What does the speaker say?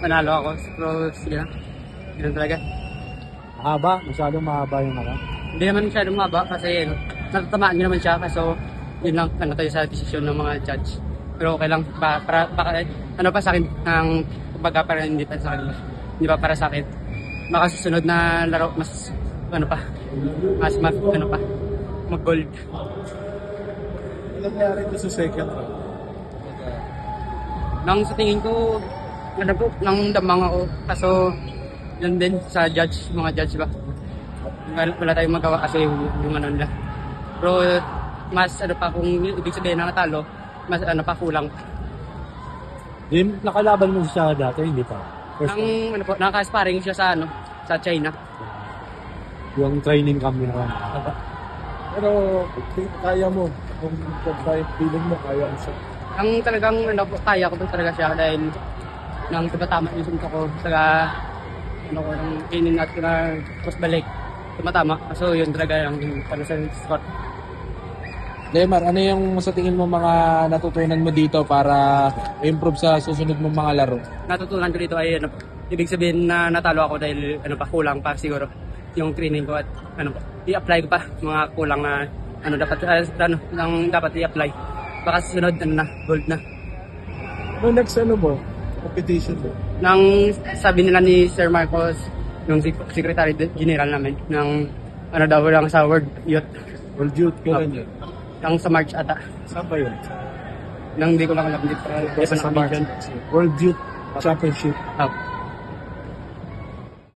manalo ako. Pero sige na. Ganun talaga. Mahaba, masyadong mahaba yung ano. Hindi naman masyadong maba kasi natatamaan nyo naman siya. Kaso yun lang tayo sa desisyon ng mga judge. Pero okay lang. Ano pa sa akin, ang kumbaga para hindi pa sa akin. Hindi pa para sa akin. Baka susunod na laro, mas ano pa. Ano pa. Mag-gold. Ano nangyari ito sa second round? Nang sa tingin ko, ano po, nang damang ako. Kaso, yun din sa judge, mga judge ba? Wala tayong magawa kasi yung ano nila. Pero, mas ano pa, kung ibig sabihin na natalo, mas ano pa, kulang. Nakalaban mo siya dati, hindi pa? Nang, ano po, nakaka-sparring siya sa ano, sa China. Yung training camp yun naman. Pero, kaya mo. Kung feeling mo, kaya mo siya. Ang talagang ano po, kaya ko po talaga siya dahil nang tumatama yung sunto ko, taga ano ko, nang kainin at na cross balik, tumatama. So yun talaga yung para sa spot. Lemar, ano yung sa tingin mo mga natutunan mo dito para improve sa susunod mong mga laro? Natutunan ko dito ay ano, ibig sabihin na natalo ako dahil ano pa, kulang pa siguro yung training ko at ano pa, i-apply ko pa mga kulang na ano dapat dapat i-apply. Baka sunod ano na, gold na. No, next ano mo? Competition mo? Nang sabi nila ni Sir Marcos, yung Secretary General namin, ng ano daw lang sa World Youth, World Youth, kailan yun? yung sa March ata. Saan ba yun? Nang hindi ko lang alam, hindi pa Sa March. World Youth Championship.